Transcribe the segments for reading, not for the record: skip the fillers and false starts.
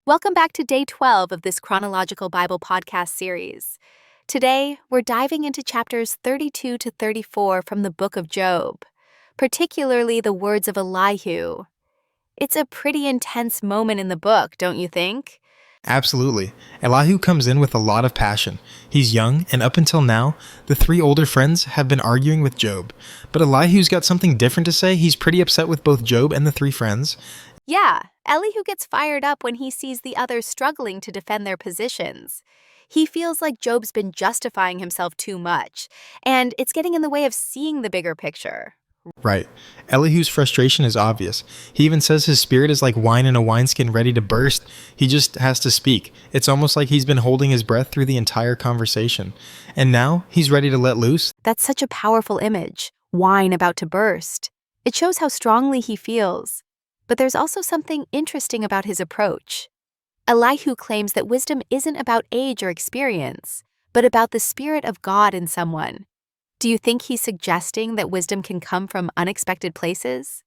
Welcome back to day 12 of this Chronological Bible podcast series. Today, we're diving into chapters 32 to 34 from the book of Job, particularly the words of Elihu. It's a pretty intense moment in the book, don't you think? Absolutely. Elihu comes in with a lot of passion. He's young, and up until now, the three older friends have been arguing with Job. But Elihu's got something different to say. He's pretty upset with both Job and the three friends. Yeah, Elihu gets fired up when he sees the others struggling to defend their positions. He feels like Job's been justifying himself too much, and it's getting in the way of seeing the bigger picture. Right. Elihu's frustration is obvious. He even says his spirit is like wine in a wineskin ready to burst. He just has to speak. It's almost like he's been holding his breath through the entire conversation. And now he's ready to let loose. That's such a powerful image, wine about to burst. It shows how strongly he feels. But there's also something interesting about his approach. Elihu claims that wisdom isn't about age or experience, but about the Spirit of God in someone. Do you think he's suggesting that wisdom can come from unexpected places?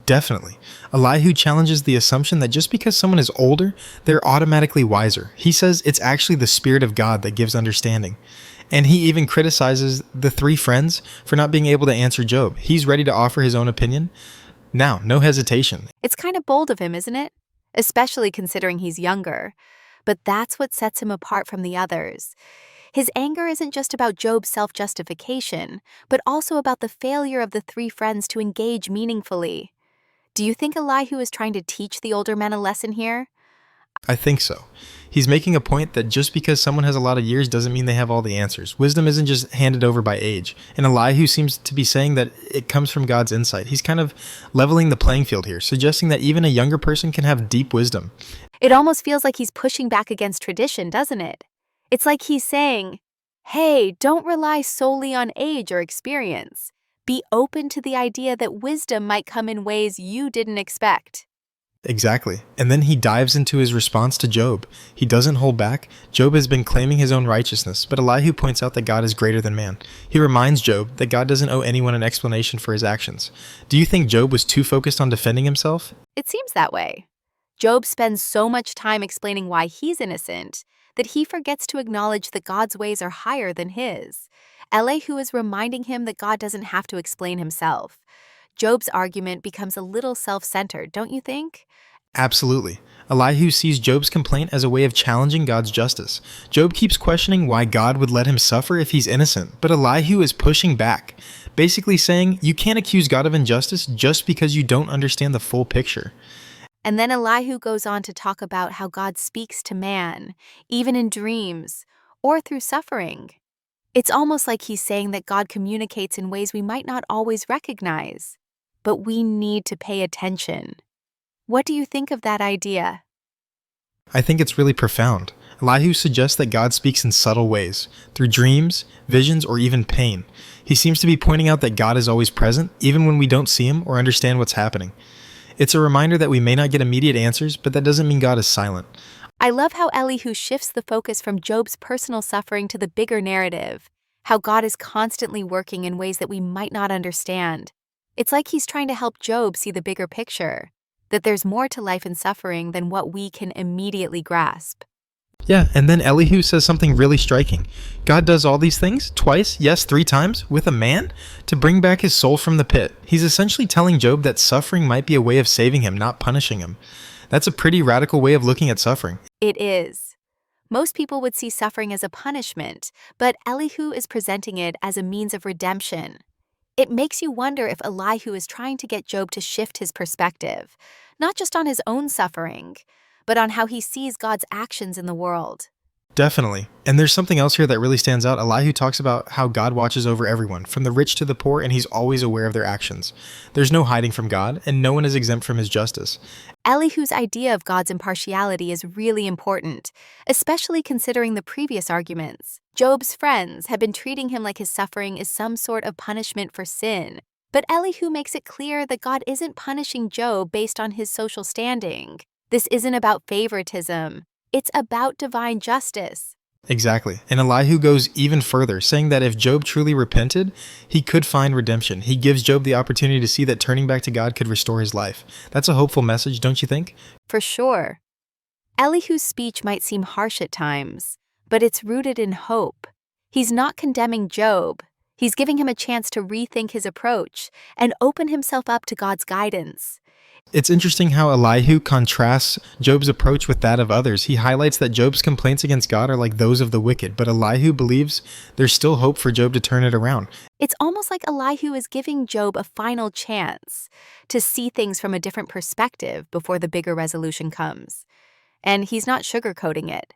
Definitely. Elihu challenges the assumption that just because someone is older, they're automatically wiser. He says it's actually the Spirit of God that gives understanding. And he even criticizes the three friends for not being able to answer Job. He's ready to offer his own opinion. Now, no hesitation. It's kind of bold of him, isn't it? Especially considering he's younger. But that's what sets him apart from the others. His anger isn't just about Job's self-justification, but also about the failure of the three friends to engage meaningfully. Do you think Elihu is trying to teach the older men a lesson here? I think so. He's making a point that just because someone has a lot of years doesn't mean they have all the answers. Wisdom isn't just handed over by age. And Elihu seems to be saying that it comes from God's insight. He's kind of leveling the playing field here, suggesting that even a younger person can have deep wisdom. It almost feels like he's pushing back against tradition, doesn't it? It's like he's saying, hey, don't rely solely on age or experience. Be open to the idea that wisdom might come in ways you didn't expect. Exactly. And then he dives into his response to Job. He doesn't hold back. Job has been claiming his own righteousness, but Elihu points out that God is greater than man. He reminds Job that God doesn't owe anyone an explanation for his actions. Do you think Job was too focused on defending himself? It seems that way. Job spends so much time explaining why he's innocent that he forgets to acknowledge that God's ways are higher than his. Elihu is reminding him that God doesn't have to explain himself. Job's argument becomes a little self-centered, don't you think? Absolutely. Elihu sees Job's complaint as a way of challenging God's justice. Job keeps questioning why God would let him suffer if he's innocent, but Elihu is pushing back, basically saying you can't accuse God of injustice just because you don't understand the full picture. And then Elihu goes on to talk about how God speaks to man, even in dreams, or through suffering. It's almost like he's saying that God communicates in ways we might not always recognize, but we need to pay attention. What do you think of that idea? I think it's really profound. Elihu suggests that God speaks in subtle ways, through dreams, visions, or even pain. He seems to be pointing out that God is always present, even when we don't see him or understand what's happening. It's a reminder that we may not get immediate answers, but that doesn't mean God is silent. I love how Elihu shifts the focus from Job's personal suffering to the bigger narrative, how God is constantly working in ways that we might not understand. It's like he's trying to help Job see the bigger picture, that there's more to life and suffering than what we can immediately grasp. Yeah, and then Elihu says something really striking. God does all these things, twice, yes, 3 times, with a man, to bring back his soul from the pit. He's essentially telling Job that suffering might be a way of saving him, not punishing him. That's a pretty radical way of looking at suffering. It is. Most people would see suffering as a punishment, but Elihu is presenting it as a means of redemption. It makes you wonder if Elihu is trying to get Job to shift his perspective, not just on his own suffering, but on how he sees God's actions in the world. Definitely. And there's something else here that really stands out. Elihu talks about how God watches over everyone, from the rich to the poor, and he's always aware of their actions. There's no hiding from God, and no one is exempt from his justice. Elihu's idea of God's impartiality is really important, especially considering the previous arguments. Job's friends had been treating him like his suffering is some sort of punishment for sin. But Elihu makes it clear that God isn't punishing Job based on his social standing. This isn't about favoritism. It's about divine justice. Exactly. And Elihu goes even further, saying that if Job truly repented, he could find redemption. He gives Job the opportunity to see that turning back to God could restore his life. That's a hopeful message, don't you think? For sure. Elihu's speech might seem harsh at times, but it's rooted in hope. He's not condemning Job. He's giving him a chance to rethink his approach and open himself up to God's guidance. It's interesting how Elihu contrasts Job's approach with that of others. He highlights that Job's complaints against God are like those of the wicked, but Elihu believes there's still hope for Job to turn it around. It's almost like Elihu is giving Job a final chance to see things from a different perspective before the bigger resolution comes. And he's not sugarcoating it.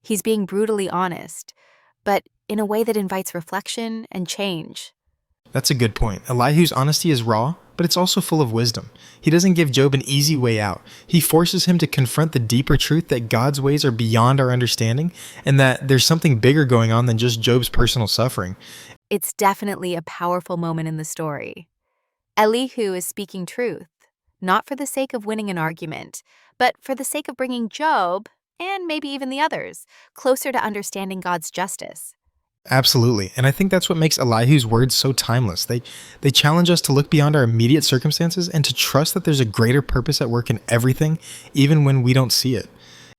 He's being brutally honest, but in a way that invites reflection and change. That's a good point. Elihu's honesty is raw, but it's also full of wisdom. He doesn't give Job an easy way out. He forces him to confront the deeper truth that God's ways are beyond our understanding and that there's something bigger going on than just Job's personal suffering. It's definitely a powerful moment in the story. Elihu is speaking truth, not for the sake of winning an argument, but for the sake of bringing Job, and maybe even the others, closer to understanding God's justice. Absolutely. And I think that's what makes Elihu's words so timeless. They challenge us to look beyond our immediate circumstances and to trust that there's a greater purpose at work in everything, even when we don't see it.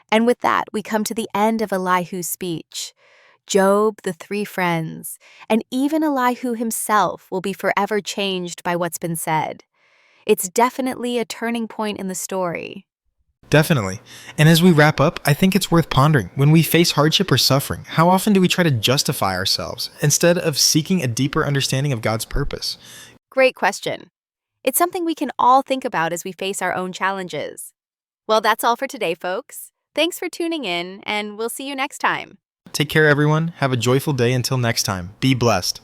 And with that, we come to the end of Elihu's speech. Job, the three friends, and even Elihu himself will be forever changed by what's been said. It's definitely a turning point in the story. Definitely. And as we wrap up, I think it's worth pondering. When we face hardship or suffering, how often do we try to justify ourselves instead of seeking a deeper understanding of God's purpose? Great question. It's something we can all think about as we face our own challenges. Well, that's all for today, folks. Thanks for tuning in, and we'll see you next time. Take care, everyone. Have a joyful day until next time. Be blessed.